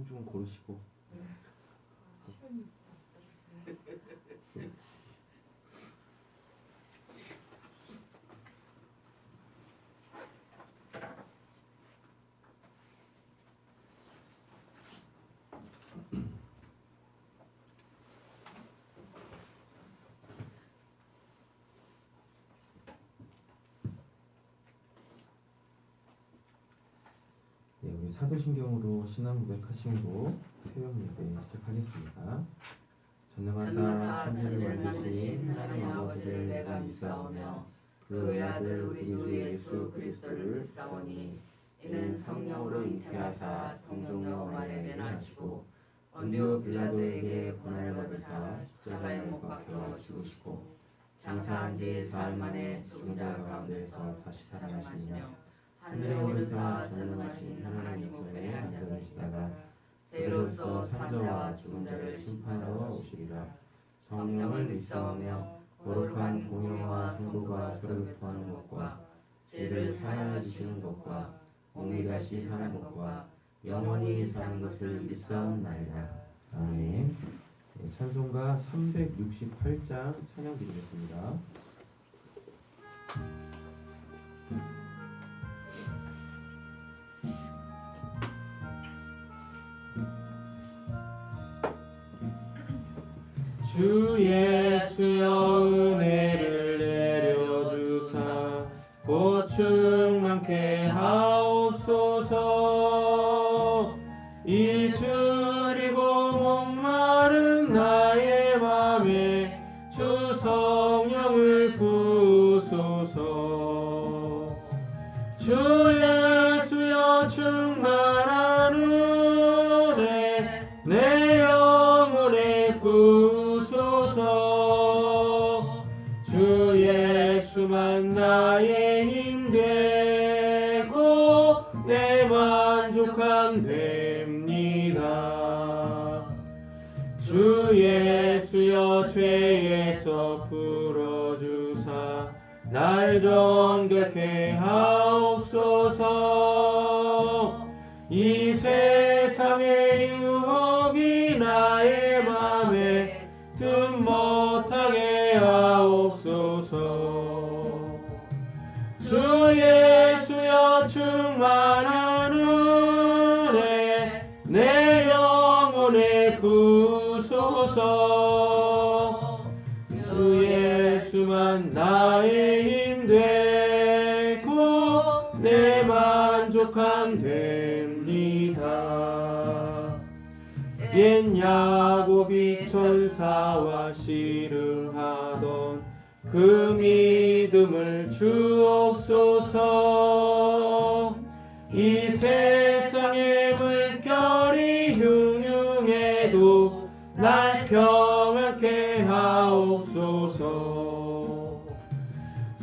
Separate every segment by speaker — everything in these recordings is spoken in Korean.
Speaker 1: 좀 고르시고.
Speaker 2: 시간이
Speaker 1: 네, 우리 사도신경으로 신앙 고백하시고 새벽 예배 시작하겠습니다. 전능하사 천지를 만드신 하나님 아버지를 내가 믿사오며 그 외아들 우리 주 예수 그리스도를 믿사오니 이는 성령으로 잉태하사 동정녀 마리아에게 나시고 본디오 빌라도에게 고난을 받으사 십자가에 못 박혀 죽으시고 장사한 지 사흘 만에 죽은 자 가운데서 다시 살아나시며 하늘에 오르사 전능하신 하나님 우편에 앉아계시다가 죄로서 산자와 죽은 자를 심판하러 오시리라. 성령을 믿사오며 거룩한 공회와 성도가 서로 교통하는 것과 죄를 사하여 주시는 것과 몸이 다시 사는 것과 영원히 사는 것을 믿사옵나이다. 아멘. 네, 찬송가 368장 찬양 드리겠습니다. 주 예수여 은혜를 내려주사 곧 충만케 하옵소서. 이 줄이고 목마른 나의 맘에 주 성령을 부으소서. 주 예수여 충만한 은혜 내 영혼에 부으소서. 주 예수만 나의 힘 되고 내 만족함 됩니다. 주 예수여 죄에서 풀어주사 날 정결케 하옵소서. 이 세상의 유혹이 나의 맘에 틈 못하게 하옵소서. 주 예수여 충만한 은혜 내 영혼에 부으소서. 주 예수만 나의 힘 되고 내 만족함 됩니다. 옛 야곱이 천사와 씨름하던 그 믿음을 주옵소서. 이 세상의 물결이 흉흉해도 날 평안케 하옵소서.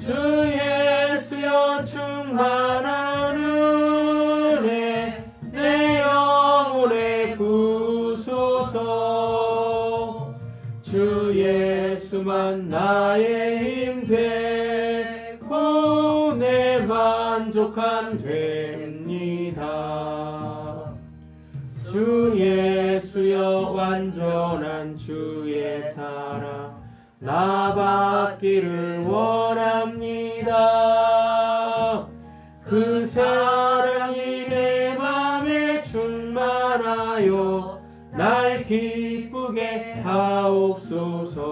Speaker 1: 주 예수여 충만한 은혜 내 영혼에 부으소서. 주 예수만 나의 힘 되고 내 만족함 됩니다. 주 예수여 완전한 주의 사랑 나 받기를 원합니다. 그 사랑이 내 맘에 충만하여 날 기쁘게 하옵소서.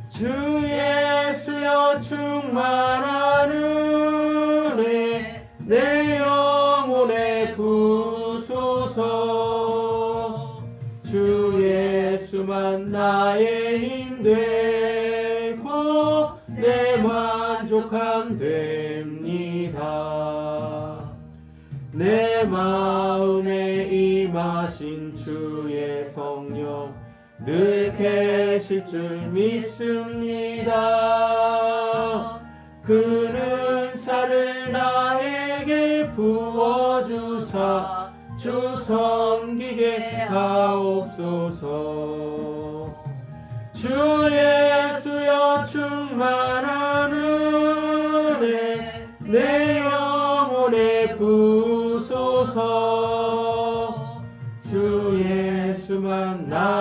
Speaker 1: 주 예수여 충만한 은혜 내 영혼에 부으소서. 주 예수만 나의 힘 되고 내 만족함 됩니다. 내 마음에 임하신 주의 성령 늘 계실 줄 믿습니다. 그 은사를 나에게 부어주사 주 섬기게 하옵소서. 주 예수여 충만한 은혜 내 영혼에 부으소서.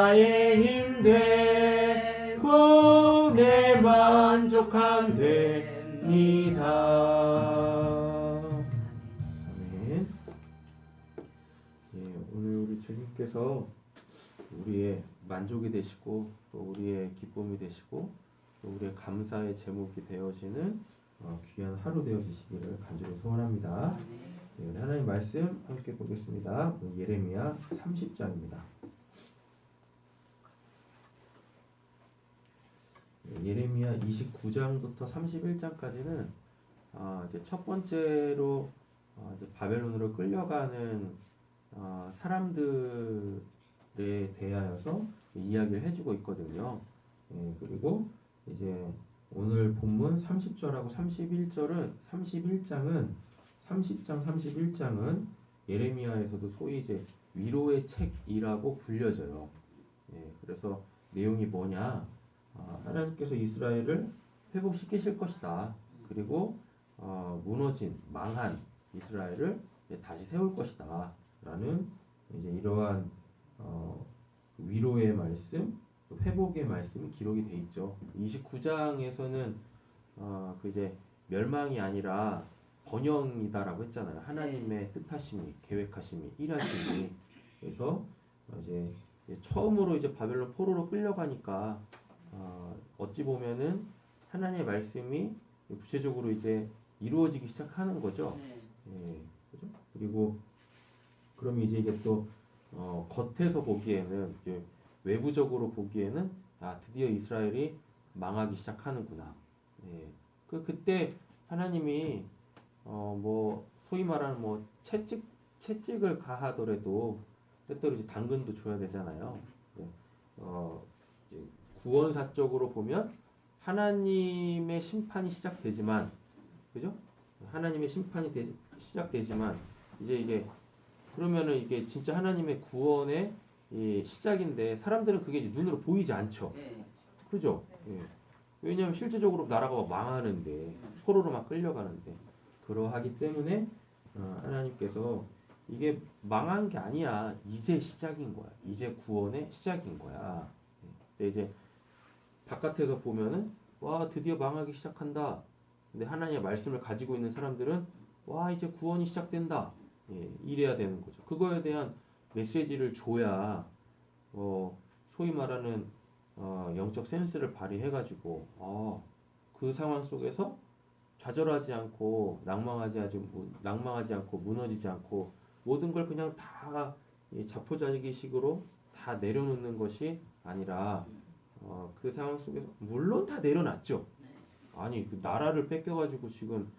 Speaker 1: 나의 힘되고 내 만족함 됩니다. 아멘. 예, 오늘 우리 주님께서 우리의 만족이 되시고 또 우리의 기쁨이 되시고 또 우리의 감사의 제목이 되어지는 귀한 하루 되어주시기를 간절히 소원합니다. 네, 하나님 말씀 함께 보겠습니다. 예레미야 30장입니다. 예레미야 29장부터 31장까지는 이제 첫 번째로 이제 바벨론으로 끌려가는 사람들에 대하여서 이야기를 해주고 있거든요. 예, 그리고 이제 오늘 본문 30절하고 31장은 30장 31장은 예레미야에서도 소위 이제 위로의 책이라고 불려져요. 예, 그래서 내용이 뭐냐? 하나님께서 이스라엘을 회복시키실 것이다. 그리고 무너진 망한 이스라엘을 다시 세울 것이다. 라는 이제 이러한 위로의 말씀, 회복의 말씀이 기록이 돼 있죠. 29장에서는 그 이제 멸망이 아니라 번영이다라고 했잖아요. 하나님의 뜻하심이, 계획하심이, 일하심이. 그래서 이제 처음으로 이제 바벨론 포로로 끌려가니까 어찌 보면은 하나님의 말씀이 구체적으로 이제 이루어지기 시작하는 거죠. 예, 그죠? 그리고 그럼 이제 이게 또 겉에서 보기에는 이제 외부적으로 보기에는 드디어 이스라엘이 망하기 시작하는구나. 예, 그때 하나님이 뭐 소위 말하는 뭐 채찍을 가하더라도 때때로 이제 당근도 줘야 되잖아요. 예, 이제 구원사적으로 보면 하나님의 심판이 시작되지만, 그죠? 하나님의 심판이 시작되지만 이제 이게 그러면은 이게 진짜 하나님의 구원의 이 시작인데 사람들은 그게 이제 눈으로 보이지 않죠. 그죠? 예. 왜냐하면 실제적으로 나라가 망하는데 포로로 막 끌려가는데 그러하기 때문에 하나님께서 이게 망한 게 아니야. 이제 시작인 거야. 이제 구원의 시작인 거야. 근데 이제 바깥에서 보면은 와 드디어 망하기 시작한다. 근데 하나님의 말씀을 가지고 있는 사람들은 와 이제 구원이 시작된다. 예, 이래야 되는 거죠. 그거에 대한 메시지를 줘야 소위 말하는 영적 센스를 발휘해가지고 그 상황 속에서 좌절하지 않고 낭망하지 않고 무너지지 않고 모든 걸 그냥 다 자포자기식으로 다 내려놓는 것이 아니라 그 상황 속에서 물론 다 내려놨죠. 아니 그 나라를 뺏겨가지고 지금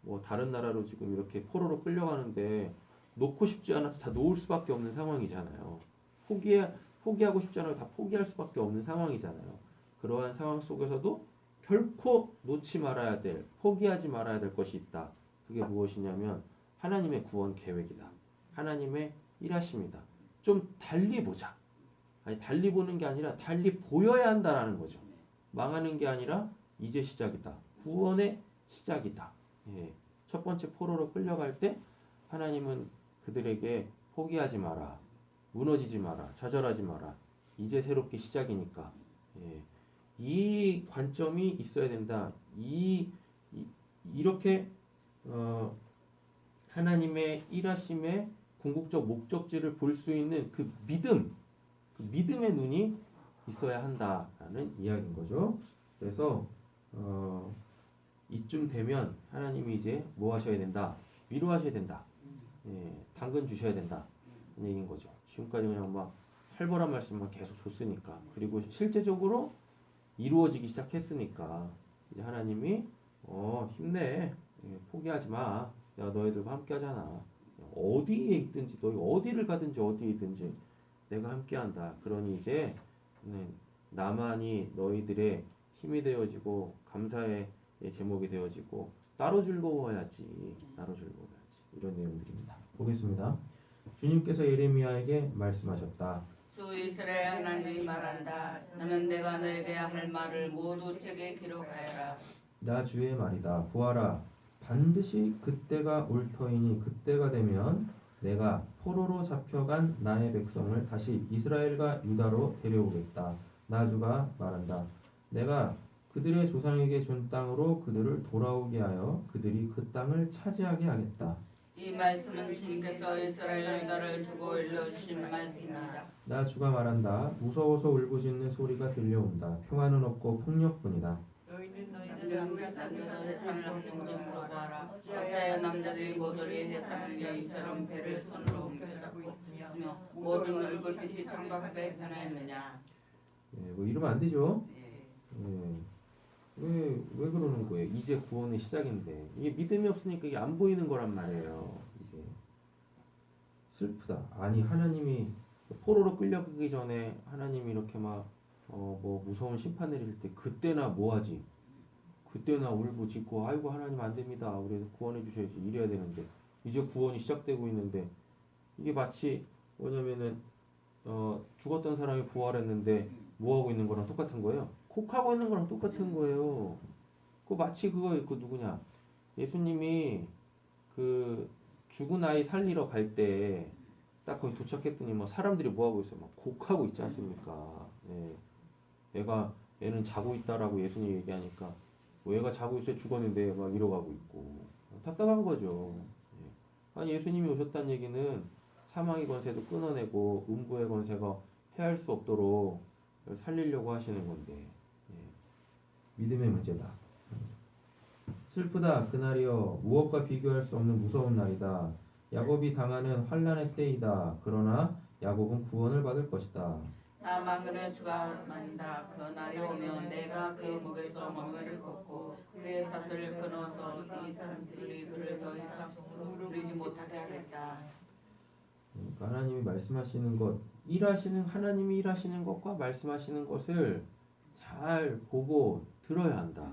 Speaker 1: 뭐 다른 나라로 지금 이렇게 포로로 끌려가는데 놓고 싶지 않아도 다 놓을 수밖에 없는 상황이잖아요. 포기하고 싶지 않아도 다 포기할 수밖에 없는 상황이잖아요. 그러한 상황 속에서도 결코 놓지 말아야 될, 포기하지 말아야 될 것이 있다. 그게 무엇이냐면 하나님의 구원 계획이다. 하나님의 일하심이다. 좀 달리 보자. 아니 달리 보는 게 아니라 달리 보여야 한다라는 거죠. 망하는 게 아니라 이제 시작이다. 구원의 시작이다. 예. 첫 번째 포로로 끌려갈 때 하나님은 그들에게 포기하지 마라. 무너지지 마라. 좌절하지 마라. 이제 새롭게 시작이니까. 예. 이 관점이 있어야 된다. 이렇게 하나님의 일하심의 궁극적 목적지를 볼 수 있는 그 믿음의 눈이 있어야 한다라는 이야기인 거죠. 그래서 이쯤 되면 하나님이 이제 뭐 하셔야 된다? 위로하셔야 된다. 예, 당근 주셔야 된다. 이 얘기인 거죠. 지금까지 그냥 막 살벌한 말씀만 계속 줬으니까. 그리고 실제적으로 이루어지기 시작했으니까 이제 하나님이 힘내. 예, 포기하지 마. 내가 너희들과 함께 하잖아. 어디에 있든지 너희 어디를 가든지 어디이든지 내가 함께 한다. 그러니 이제 나만이 너희들의 힘이 되어지고 감사의 제목이 되어지고 따로 즐거워야지. 따로 즐거워야지. 이런 내용들입니다. 보겠습니다. 주님께서 예레미야에게 말씀하셨다.
Speaker 3: 주 이스라엘 하나님이 말한다. 너는 내가 너에게 할 말을 모두 책에 기록하여라.
Speaker 1: 나 주의 말이다. 보아라. 반드시 그때가 올 터이니 그때가 되면 내가 포로로 잡혀간 나의 백성을 다시 이스라엘과 유다로 데려오겠다. 나 주가 말한다. 내가 그들의 조상에게 준 땅으로 그들을 돌아오게 하여 그들이 그 땅을 차지하게 하겠다.
Speaker 3: 이 말씀은 주님께서 이스라엘 유다를 두고 일러주신 말씀입니다.
Speaker 1: 나 주가 말한다. 무서워서 울부짖는 소리가 들려온다. 평화는 없고 폭력뿐이다.
Speaker 2: 너희는
Speaker 3: 남자들은 해산을 하는지 물어봐라. 어찌하여 남자들이 모조리 해산을 여인처럼 배를 손으로 옮겨잡고 있으며 모든 얼굴빛이 청각하게 변하였느냐.
Speaker 1: 예, 뭐 이러면 안 되죠.
Speaker 3: 예.
Speaker 1: 예. 왜 그러는 거예요? 이제 구원의 시작인데 이게 믿음이 없으니까 이게 안 보이는 거란 말이에요. 이게 슬프다. 아니 하나님이 포로로 끌려가기 전에 하나님이 이렇게 막 뭐 무서운 심판 내릴 때 그때나 뭐하지? 그때나 울부짖고 아이고 하나님 안 됩니다. 우리 구원해 주셔야지 이래야 되는데 이제 구원이 시작되고 있는데 이게 마치 뭐냐면은 죽었던 사람이 부활했는데 뭐 하고 있는 거랑 똑같은 거예요. 곡하고 있는 거랑 똑같은 거예요. 그 마치 그거 그 누구냐? 예수님이 그 죽은 아이 살리러 갈 때 딱 거기 도착했더니 뭐 사람들이 뭐 하고 있어요? 막 곡하고 있지 않습니까? 예. 애는 자고 있다라고 예수님이 얘기하니까 뭐 얘가 자고 있어요 죽었는데 막 이러가고 있고 답답한 거죠. 예. 아니 예수님이 오셨다는 얘기는 사망의 권세도 끊어내고 음부의 권세가 해할 수 없도록 살리려고 하시는 건데 믿음의 문제다. 슬프다 그날이여 무엇과 비교할 수 없는 무서운 날이다. 야곱이 당하는 환난의 때이다. 그러나 야곱은 구원을 받을 것이다.
Speaker 3: 다만 그는 주가 말한다. 그 날이 오면 내가 그 목에서 멍에를 걷고 그의 사슬을 끊어서 이 사람들이 그를 더 이상 누리지 못하게 하겠다.
Speaker 1: 그러니까 하나님이 말씀하시는 것, 하나님이 일하시는 것과 말씀하시는 것을 잘 보고 들어야 한다.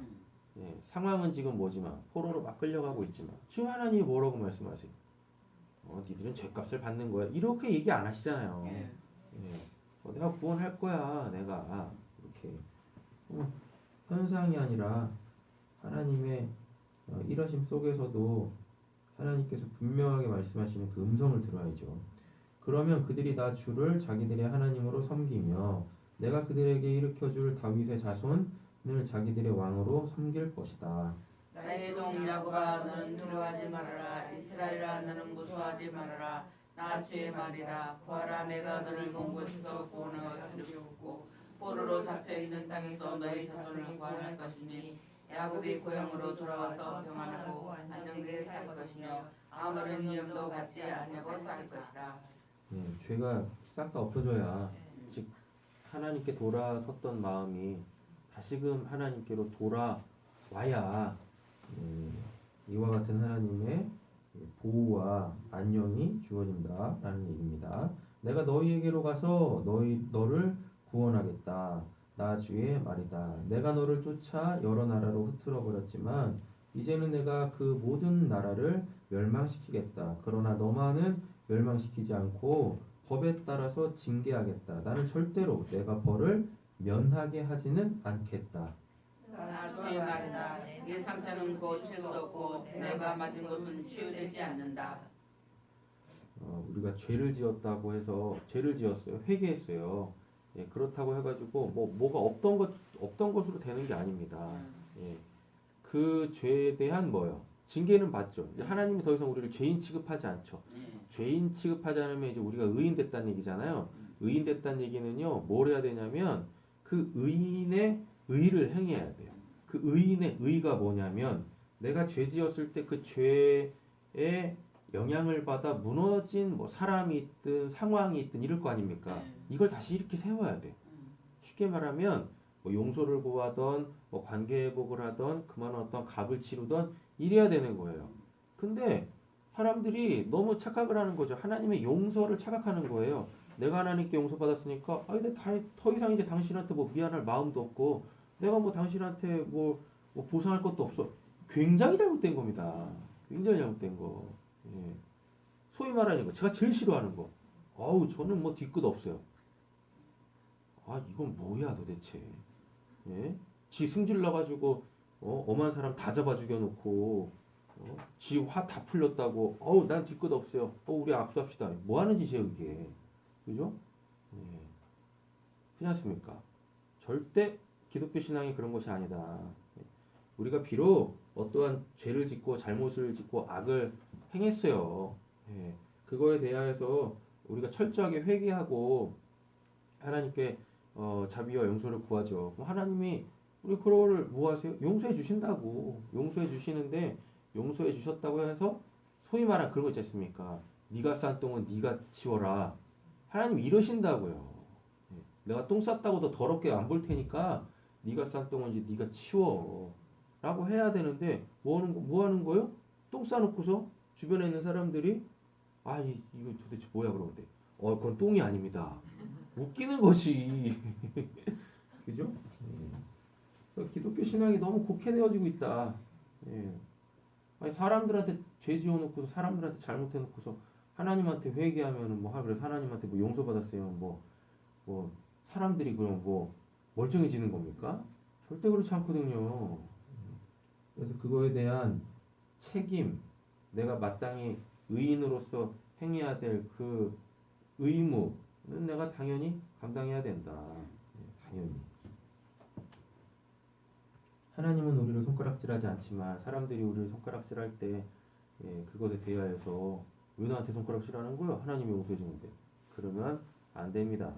Speaker 1: 예, 상황은 지금 뭐지만 포로로 막 끌려가고 있지만 주 하나님이 뭐라고 말씀하세요? 니들은 죄값을 받는 거야. 이렇게 얘기 안 하시잖아요.
Speaker 3: 예.
Speaker 1: 예. 내가 구원할 거야. 내가 이렇게 현상이 아니라 하나님의 일하심 속에서도 하나님께서 분명하게 말씀하시는 그 음성을 들어야죠. 그러면 그들이 다 주를 자기들의 하나님으로 섬기며 내가 그들에게 일으켜줄 다윗의 자손을 자기들의 왕으로 섬길 것이다.
Speaker 3: 나의 종 야곱아 너는 두려워하지 말아라. 이스라엘아 너는 무서워하지 말아라. 나 주의 말이다. 보아라 내가 너를 먼 곳에서 구원하여 드리고 포로로 잡혀있는 땅에서 너희 자손을 구원할 것이니 야곱이 고향으로 돌아와서 평안하고 안정되게 살 것이며 아무런 위험도 받지 아니하고 살 것이다.
Speaker 1: 죄가 싹 다 없어져야 즉 하나님께 돌아섰던 마음이 다시금 하나님께로 돌아와야 이와 같은 하나님의 보호와 안녕이 주어진다라는 얘기입니다. 내가 너희에게로 가서 너를 구원하겠다. 나 주의 말이다. 내가 너를 쫓아 여러 나라로 흩트러 버렸지만 이제는 내가 그 모든 나라를 멸망시키겠다. 그러나 너만은 멸망시키지 않고 법에 따라서 징계하겠다. 나는 절대로 내가 벌을 면하게 하지는 않겠다.
Speaker 3: 나 주의 말이다. 이 상처는 고칠 수 없고 내가 맞은 것은 치유되지 않는다.
Speaker 1: 우리가 죄를 지었다고 해서 죄를 지었어요. 회개했어요. 예, 그렇다고 해가지고 뭐가 없던 것으로 되는 게 아닙니다. 예, 그 죄에 대한 뭐요? 징계는 받죠. 하나님이 더 이상 우리를 죄인 취급하지 않죠. 죄인 취급하지 않으면 이제 우리가 의인 됐다는 얘기잖아요. 의인 됐다는 얘기는요, 뭘 해야 되냐면 그 의인의 의를 행해야 돼요. 그 의인의 의가 뭐냐면 내가 죄 지었을 때 그 죄에 영향을 받아 무너진 뭐 사람이 있든 상황이 있든 이럴 거 아닙니까? 이걸 다시 이렇게 세워야 돼. 쉽게 말하면 뭐 용서를 구하던 뭐 관계 회복을 하던 그만한 어떤 값을 치르던 이래야 되는 거예요. 근데 사람들이 너무 착각을 하는 거죠. 하나님의 용서를 착각하는 거예요. 내가 하나님께 용서받았으니까 더 이상 이제 당신한테 뭐 미안할 마음도 없고 내가 뭐 당신한테 뭐 보상할 것도 없어. 굉장히 잘못된 겁니다. 굉장히 잘못된 거. 예. 소위 말하는 거 제가 제일 싫어하는 거. 저는 뭐 뒤끝 없어요. 이건 뭐야 도대체. 예? 지 승질 나가지고 엄한 사람 다 잡아 죽여놓고 지 화 다 풀렸다고 어우 난 뒤끝 없어요. 우리 악수합시다. 뭐 하는 짓이에요 그게. 그죠? 예. 그렇지 않습니까? 절대 기독교 신앙이 그런 것이 아니다. 우리가 비록 어떠한 죄를 짓고 잘못을 짓고 악을 행했어요. 예. 그거에 대하여서 우리가 철저하게 회개하고 하나님께 자비와 용서를 구하죠. 그럼 하나님이 우리 그거를 뭐 하세요? 용서해 주신다고. 용서해 주시는데 용서해 주셨다고 해서 소위 말한 그런 거 있지 않습니까? 네가 싼 똥은 네가 치워라. 하나님 이러신다고요. 예. 내가 똥 쌌다고 더 더럽게 안 볼 테니까 네가 싼 똥은 이제 네가 치워. 라고 해야 되는데 뭐 하는 거예요? 똥 싸놓고서 주변에 있는 사람들이 이거 도대체 뭐야 그러는데 그건 똥이 아닙니다. 웃기는 것이 그죠? 기독교 신앙이 너무 곡해되어지고 있다. 예. 사람들한테 죄 지어놓고서 사람들한테 잘못해놓고서 하나님한테 회개하면은 그래서 하나님한테 뭐 용서받았어요. 뭐 사람들이 그럼 뭐 멀쩡해지는 겁니까? 절대 그렇지 않거든요. 그래서 그거에 대한 책임, 내가 마땅히 의인으로서 행해야 될 그 의무는 내가 당연히 감당해야 된다. 당연히. 하나님은 우리를 손가락질하지 않지만 사람들이 우리를 손가락질할 때 그것에 대하여서 왜 나한테 손가락질하는 거야? 하나님이 용서해 주는데. 그러면 안 됩니다.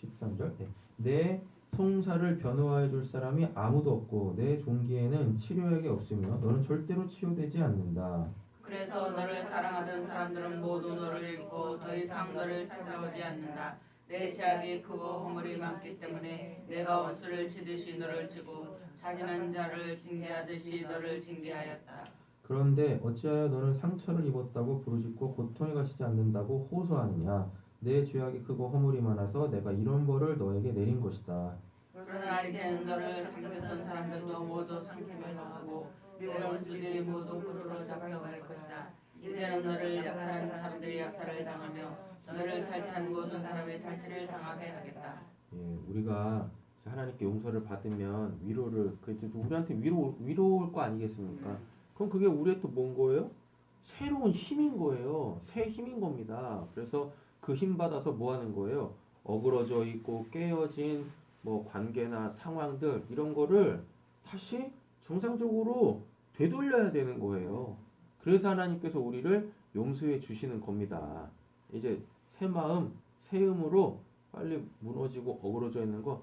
Speaker 1: 13절. 내 송사를 변호해 줄 사람이 아무도 없고 내 종기에는 치료약이 없으며 너는 절대로 치유되지 않는다.
Speaker 3: 그래서 너를 사랑하던 사람들은 모두 너를 잃고 더 이상 너를 찾아오지 않는다. 내 죄악이 크고 허물이 많기 때문에 내가 원수를 치듯이 너를 치고 잔인한 자를 징계하듯이 너를 징계하였다.
Speaker 1: 그런데 어찌하여 너는 상처를 입었다고 부르짖고 고통이 가시지 않는다고 호소하느냐. 내 죄악이 크고 허물이 많아서 내가 이런 벌을 너에게 내린 것이다.
Speaker 3: 그러나 이제는 너를 섬겼던 사람들도 모두 삼키며 나가고 내 원수들이 모두 포로로 잡혀갈 것이다. 이제는 너를 약탈한 사람들이 약탈을 당하며 너를 탈취한 모든 사람이 탈취를 당하게 하겠다. 우리가 하나님께 용서를 받으면 위로를 우리한테 위로올 거 아니겠습니까? 그럼 그게 우리의 또 뭔 거예요? 새로운 힘인 거예요. 새 힘인 겁니다. 그래서 그 힘 받아서 뭐 하는 거예요? 어그러져 있고 깨어진 뭐 관계나 상황들 이런 거를 다시 정상적으로 되돌려야 되는 거예요. 그래서 하나님께서 우리를 용서해 주시는 겁니다. 이제 새 마음, 새 힘으로 빨리 무너지고 어그러져 있는 거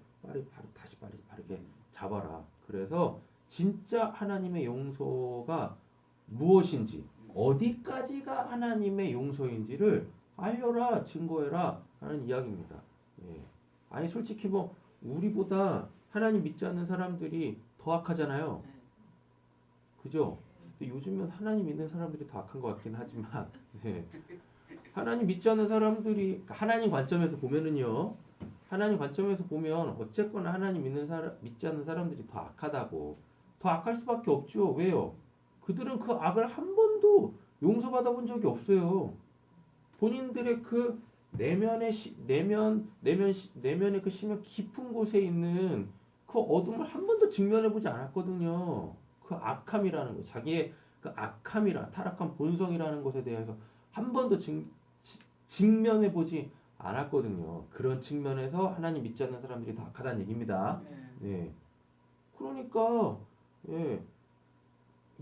Speaker 3: 다시 바르게 잡아라. 그래서 진짜 하나님의 용서가 무엇인지, 어디까지가 하나님의 용서인지를 알려라, 증거해라 하는 이야기입니다. 솔직히 우리보다 하나님 믿지 않는 사람들이 더 악하잖아요. 그죠? 근데 요즘은 하나님 믿는 사람들이 더 악한 것 같긴 하지만 하나님 믿지 않는 사람들이 하나님 관점에서 보면은요. 하나님 관점에서 보면 어쨌거나 하나님 믿지 않는 사람들이 더 악하다고. 더 악할 수밖에 없죠. 왜요? 그들은 그 악을 한 번도 용서받아 본 적이 없어요. 본인들의 그 내면의 그 심연 깊은 곳에 있는 그 어둠을 한 번도 직면해 보지 않았거든요. 그 악함이라는 거, 자기의 그 악함이라 타락한 본성이라는 것에 대해서 한 번도 직면해 보지 않았거든요. 그런 측면에서 하나님 믿지 않는 사람들이 더 악하다는 얘기입니다. 그러니까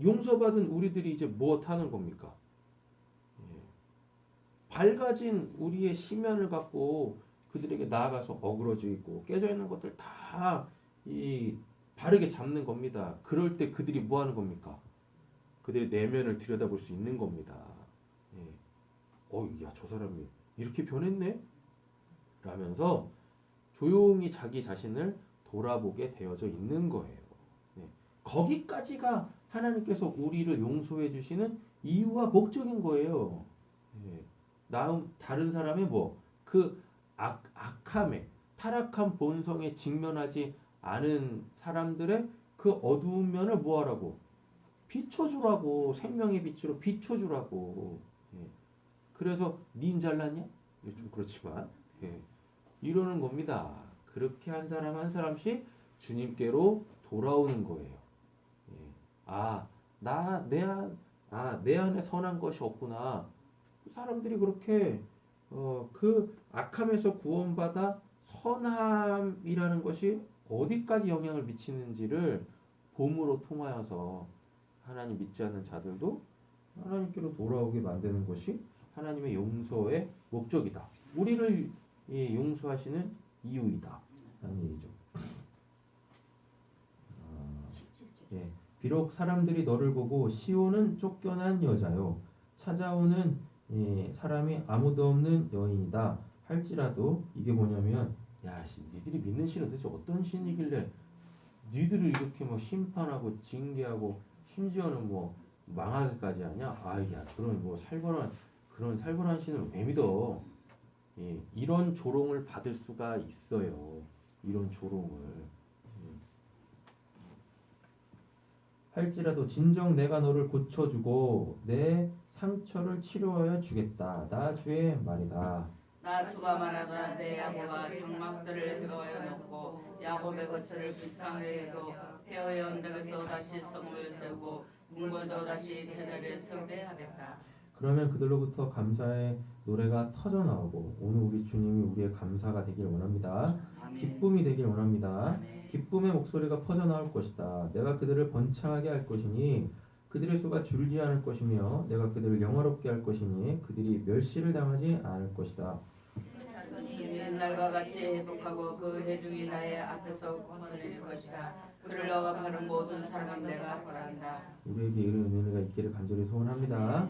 Speaker 3: 용서받은 우리들이 이제 무엇 하는 겁니까? 밝아진 우리의 심연을 갖고 그들에게 나아가서 어그러져 있고 깨져 있는 것들 다 바르게 잡는 겁니다. 그럴 때 그들이 뭐 하는 겁니까? 그들의 내면을 들여다볼 수 있는 겁니다. 야, 저 사람이 이렇게 변했네? 라면서 조용히 자기 자신을 돌아보게 되어져 있는 거예요. 거기까지가 하나님께서 우리를 용서해 주시는 이유와 목적인 거예요. 다른 사람의 그 악함에 타락한 본성에 직면하지 않은 사람들의 그 어두운 면을 뭐하라고? 비춰주라고. 생명의 빛으로 비춰주라고. 그래서 닌 잘났냐? 좀 그렇지만 이러는 겁니다. 그렇게 한 사람 한 사람씩 주님께로
Speaker 1: 돌아오는 거예요. 예. 내 안에 선한 것이 없구나. 사람들이 그렇게 그 악함에서 구원받아 선함이라는 것이 어디까지 영향을 미치는지를 봄으로 통하여서 하나님 믿지 않는 자들도 하나님께로 돌아오게 만드는 것이 하나님의 용서의 목적이다. 우리를 용서하시는 이유이다. 라는 얘기죠. 예. 비록 사람들이 너를 보고 시온은 쫓겨난 여자요 찾아오는 사람이 아무도 없는 여인이다 할지라도 이게 뭐냐면 니들이 믿는 신은 도대체 어떤 신이길래 니들을 이렇게 뭐 심판하고 징계하고 심지어는 뭐 망하게까지 하냐? 그런 뭐 그런 살벌한 신을 왜 믿어? 이런 조롱을 받을 수가 있어요. 이런 조롱을. 할지라도 진정 내가 너를 고쳐주고 내 상처를 치료하여 주겠다. 나 주의 말이다.
Speaker 3: 나 주가 말하다 내 야곱아 장막들을 회복하여 놓고 야곱의 거처를 비상하게 해도 폐허의 언덕에서 다시 성을 세우고 문고도 다시 제자리에 세우게 하겠다.
Speaker 1: 그러면 그들로부터 감사의 노래가 터져 나오고 오늘 우리 주님이 우리의 감사가 되길 원합니다.
Speaker 3: 아멘.
Speaker 1: 기쁨이 되길 원합니다.
Speaker 3: 아멘.
Speaker 1: 기쁨의 목소리가 퍼져 나올 것이다. 내가 그들을 번창하게 할 것이니 그들의 수가 줄지 않을 것이며 내가 그들을 영화롭게 할 것이니 그들이 멸시를 당하지 않을 것이다.
Speaker 3: 옛날과 같이 회복하고 그 회중이 나의 앞에서 건너질 것이다. 그를 억압하는 모든 사람은 내가 벌한다.
Speaker 1: 우리에게 이런 은혜가 있기를 간절히 소원합니다.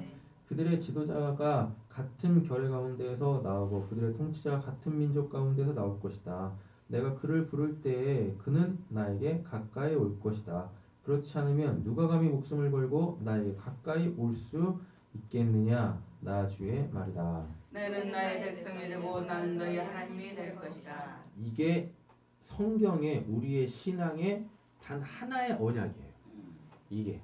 Speaker 1: 그들의 지도자가 같은 결의 가운데에서 나오고 그들의 통치자가 같은 민족 가운데서 나올 것이다. 내가 그를 부를 때에 그는 나에게 가까이 올 것이다. 그렇지 않으면 누가 감히 목숨을 걸고 나에게 가까이 올 수 있겠느냐? 나 주의 말이다.
Speaker 3: 너는 나의 백성이 되고 나는 너희 하나님이 될 것이다.
Speaker 1: 이게 성경의 우리의 신앙의 단 하나의 언약이에요. 이게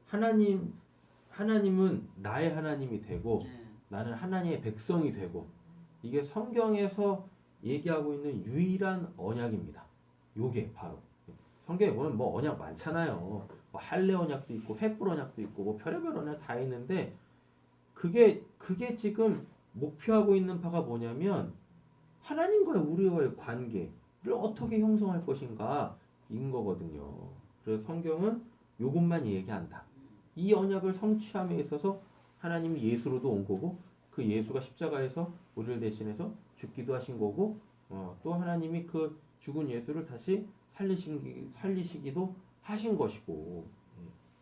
Speaker 1: 하나님은 나의 하나님이 되고 나는 하나님의 백성이 되고 이게 성경에서 얘기하고 있는 유일한 언약입니다. 요게 바로 성경에 보면 뭐 언약 많잖아요. 뭐 할례 언약도 있고 횃불 언약도 있고 뭐 별의별 언약 다 있는데 그게 지금 목표하고 있는 바가 뭐냐면 하나님과의 우리와의 관계를 어떻게 형성할 것인가 인 거거든요. 그래서 성경은 요것만 얘기한다. 이 언약을 성취함에 있어서 하나님이 예수로도 온 거고 그 예수가 십자가에서 우리를 대신해서 죽기도 하신 거고 또 하나님이 그 죽은 예수를 다시 살리시기도 하신 것이고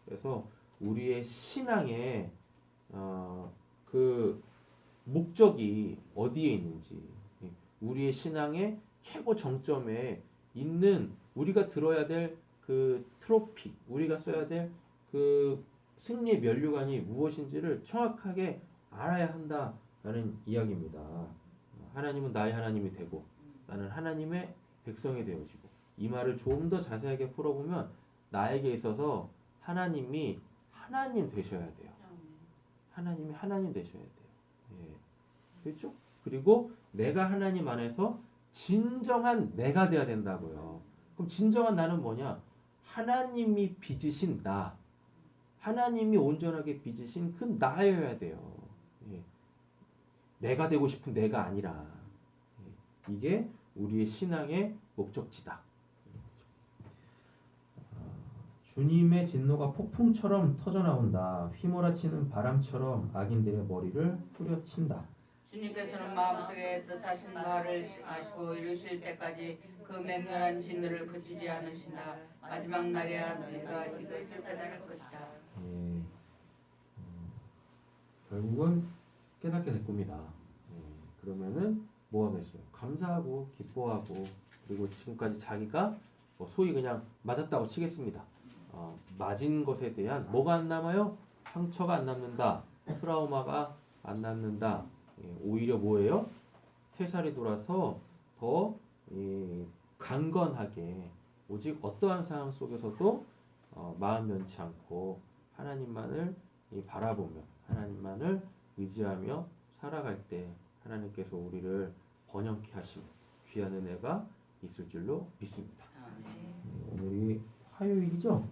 Speaker 1: 그래서 우리의 신앙의 그 목적이 어디에 있는지 우리의 신앙의 최고 정점에 있는 우리가 들어야 될 그 트로피 우리가 써야 될 그 승리의 면류관이 무엇인지를 정확하게 알아야 한다라는 이야기입니다. 하나님은 나의 하나님이 되고 나는 하나님의 백성이 되어지고 이 말을 좀 더 자세하게 풀어보면 나에게 있어서 하나님이 하나님 되셔야 돼요. 하나님이 하나님 되셔야 돼요. 그렇죠? 그리고 내가 하나님 안에서 진정한 내가 돼야 된다고요. 그럼 진정한 나는 뭐냐? 하나님이 빚으신 나. 하나님이 온전하게 빚으신 그 나여야 돼요. 내가 되고 싶은 내가 아니라. 이게 우리의 신앙의 목적지다. 주님의 진노가 폭풍처럼 터져나온다. 휘몰아치는 바람처럼 악인들의 머리를 후려친다.
Speaker 3: 주님께서는 마음속에 뜻하신 바를 아시고 이루실 때까지 그 맹렬한 진노를 그치지 않으신다. 마지막 날이야 너희가 이것을 깨달을 것이다.
Speaker 1: 결국은 깨닫게 될 겁니다. 그러면은 뭐 하겠어요? 감사하고 기뻐하고 그리고 지금까지 자기가 소위 그냥 맞았다고 치겠습니다. 맞은 것에 대한 뭐가 안 남아요? 상처가 안 남는다. 트라우마가 안 남는다. 오히려 뭐예요? 새살이 돌아서 더 강건하게 오직 어떠한 상황 속에서도 마음 변치 않고 하나님만을 바라보며 하나님만을 의지하며 살아갈 때 하나님께서 우리를 번영케 하시는 귀한 은혜가 있을 줄로 믿습니다. 오늘이 화요일이죠?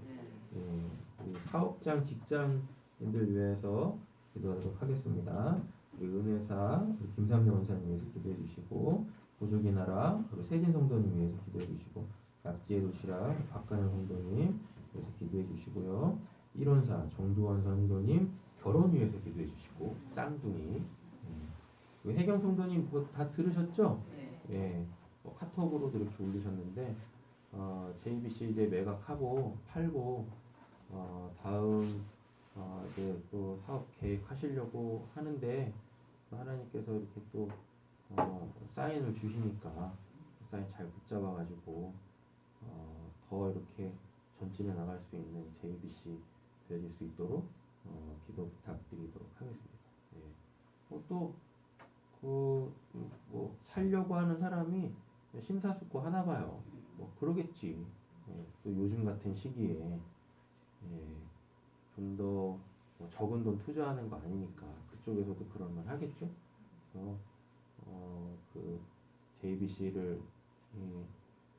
Speaker 3: 네.
Speaker 1: 우리 사업장 직장인들 위해서 기도하도록 하겠습니다. 우리 은혜사 우리 김삼정 원사님 위해서 기도해 주시고, 보조기 나라 우리 세진 성도님 위해서 기도해 주시고, 약지의 도시락 박가는 성도님 위해서 기도해 주시고요. 일원사 정두원 성도님 결혼 위해서 기도해 주시고, 쌍둥이 우리 혜경 성도님 그거 다 들으셨죠?
Speaker 3: 네.
Speaker 1: 예, 뭐 카톡으로도 이렇게 올리셨는데 JBC 이제 매각하고 팔고 다음 이제 또 사업 계획하시려고 하는데, 하나님께서 이렇게 또 사인을 주시니까 사인 잘 붙잡아가지고 더 이렇게 전진해 나갈 수 있는 JBC 되실 수 있도록 기도 부탁드리도록 하겠습니다. 예. 뭐 살려고 하는 사람이 심사숙고하나 봐요. 뭐 그러겠지. 또 요즘 같은 시기에 좀 더 적은 돈 투자하는 거 아니니까 그쪽에서도 그런 말 하겠죠. 그래서 그 JBC를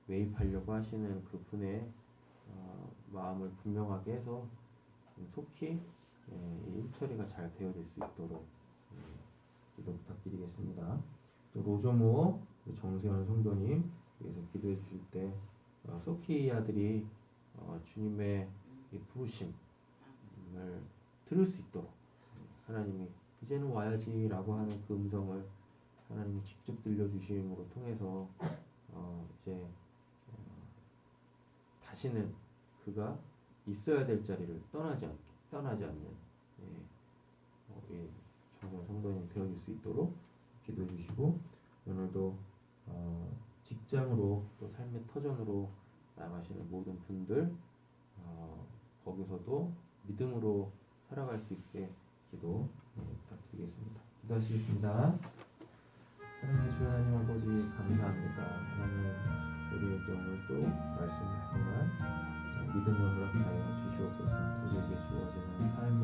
Speaker 1: 매입하려고 하시는 그 분의 마음을 분명하게 해서 속히 일처리가 잘 되어질 수 있도록 기도 부탁드리겠습니다. 또 로조모 정세현 성도님 위해서 기도해 주실 때 속히 이 아들이 주님의 이 부르심을 들을 수 있도록 하나님이 이제는 와야지라고 하는 그 음성을 하나님이 직접 들려주심으로 통해서 이제 다시는 그가 있어야 될 자리를 떠나지 않는 정말 성도님 되어질 수 있도록 기도해 주시고, 오늘도 직장으로 또 삶의 터전으로 나가시는 모든 분들 거기서도 믿음으로 살아갈 수 있게 기도 부탁드리겠습니다. 기도하시겠습니다. 하나님 주 하나님 아버지 감사합니다. 하나님 우리에게 오늘도 말씀을 통한 믿음을 허락하여 주시옵소서. 우리에게 주어지는 삶을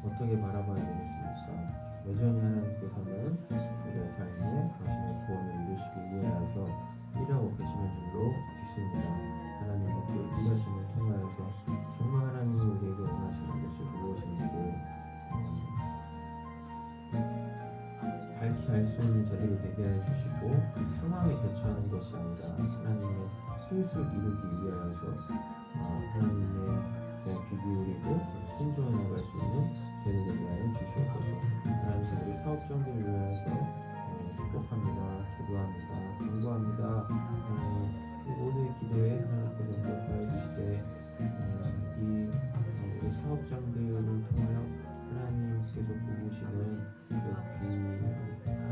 Speaker 1: 어떻게 바라봐야 되겠습니까? 여전히 하나님께서는 우리의 삶에 당신의 구원을 이루시기 위하여서 일하고 계시는 줄로 믿습니다. 하나님의 그 일하심을 통하여서 정말 하나님이 우리에게 원하시는 것이 무엇인지를 밝히 알 수 있는 자들이 되게 해주시고, 그 상황에 대처하는 것이 아니라 하나님의 뜻을 이루기 위하여서 하나님의 귀 기울이고 순종해 나갈 수 있는 되는 데 위하여 주시옵소서. 하나님 우리 사업장들을 위하여서 축복합니다. 기도합니다. 간구합니다. 이 모든 기도에 하나님께서 응답하여 주시되 우리 사업장들을 통하여 하나님께서 부으시는 그 귀한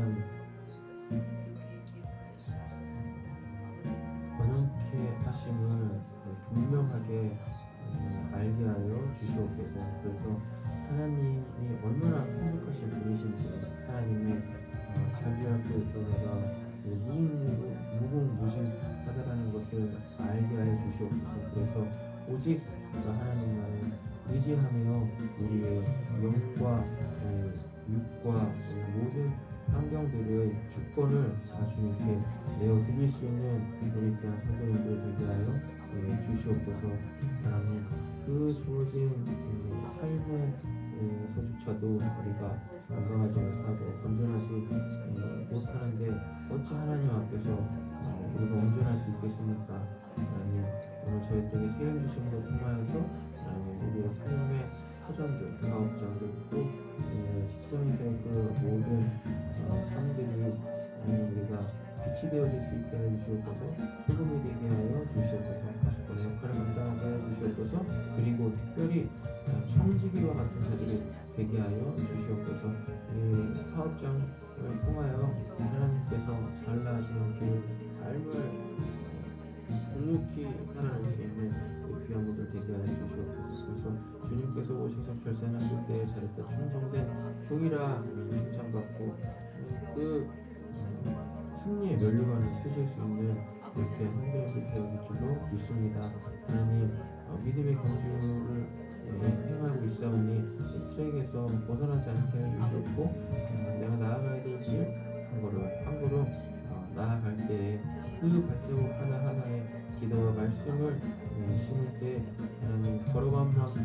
Speaker 1: 번영케 하심을 분명하게 알게 하여 주시옵소서. 그래서 하나님이 얼마나 행복하신 분이신지 하나님이 자기 앞에 또 내가 무궁무진하다라는 것을 알게 하여 주시옵소서. 그래서 오직 하나님만을 의지하며 우리의 영과 육과 모든 환경들의 주권을 다 주님께 내어드릴 수 있는 우리 귀한 성도님들 되게 하여 주시옵소서. 하나님 그 주어진 삶에서조차도 우리가 건강하지 못하고 온전하지 못하는데 어찌 하나님 앞에서 우리가 온전할 수 있겠습니까? 하나님 오늘 저희들에게 세움 주심으로 통하여서 하나님 우리의 삶의 터전들, 사업장들 또 직장에서의 그 모든 삶들이 하나님 우리가 빛이 되어질 수 있게 하여 주시옵소서. 흑음이 되게 하여 주시옵소서. 가수권의 역할을 감당하게 하여 주시옵소서. 그리고 특별히 청지기와 같은 자들이 되게 하여 주시옵소서. 이 사업장을 통하여 하나님께서 잘나시는 그 삶을 묵묵히 살아낼 수 있는 그 귀한 분들 되게 하여 주시옵소서. 그래서 주님께서 오셔서 결산하실 때 잘했다 충성된 종이라 칭찬받고 그 승리의 면류관을 쓰실 수 있는 이렇게 성도님들 되어질 줄로 믿습니다. 하나님 믿음의 경주를 행하고 있사오니 수행에서 벗어나지 않게 해주시옵고 내가 나아가야 될 길 한 걸음 나아갈 때에 그 발자국 하나하나에 기도와 말씀 말씀을 심을 때 하나님 걸어간 만큼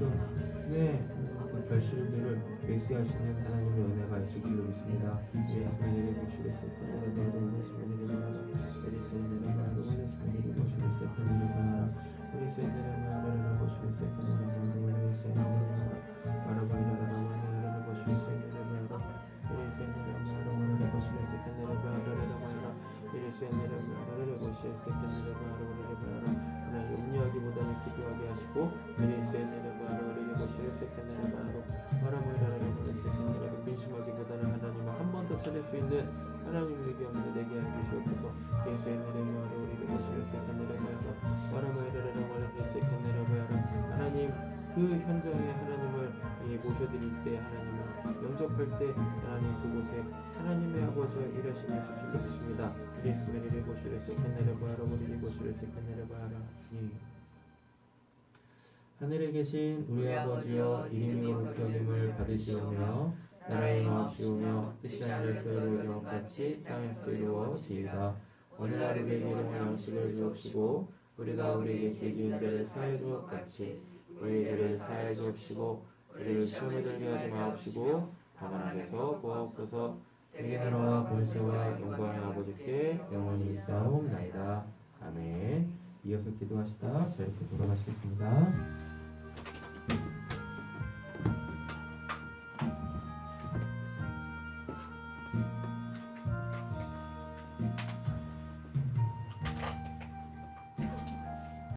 Speaker 1: 그 결실들을 맺게하시는 하나님의 은혜가 있을 줄로 믿습니다. 예수님의 모시겠을 뿐이라 너도 오늘시면 이르마라 에리스인들을 말로 오늘시면 모시겠을 뿐이라 우리 세인들을 말하라 모시겠을 뿐이라 우리 세인들을 말하라 말하라 모시겠을 뿐이라 우리 세인들을 말하라 모시겠을 뿐이라 말하라 우리 세인들을 말하라 모시겠을 뿐이라 말하라 하나님 염려하기보다는 기도하게 하시고 우리 세인들을 말하라 모시겠을 뿐이라 근심하기보다는 하나님을 한 번 더 찾을 수 있는 하나님의 경험을 내게 하여 주시옵소서. 예수의 이름으로 우리를 모시겠을 하나님 그 현장에 하나님을 모셔드릴 때 하나님을 영접할 때 하나님 그곳에 하나님의 아버지가 일하심을 줄로 믿습니다. 예수의 이름으로 모시겠을 우리를 모시겠을 하늘에 계신 우리 아버지여 이름이 거룩히 여김을 받으시오며 나라의 마옵시오며 뜻이 하늘에서 이루어진 것 같이 땅에서도 이루어지이다. 오늘 우리에게 일용할 양식을 주옵시고 우리가 우리에게 죄지은 자를 사하여 준 것 같이 우리 죄를 사하여 주옵시고 우리를 시험에 들게 하지 마옵시고 다만 악에서 구하옵소서. 내게 나라와 권세와 영광의 아버지께 영원히 있사옵나이다. 아멘. 이어서 기도하시다 저희께 돌아가시겠습니다.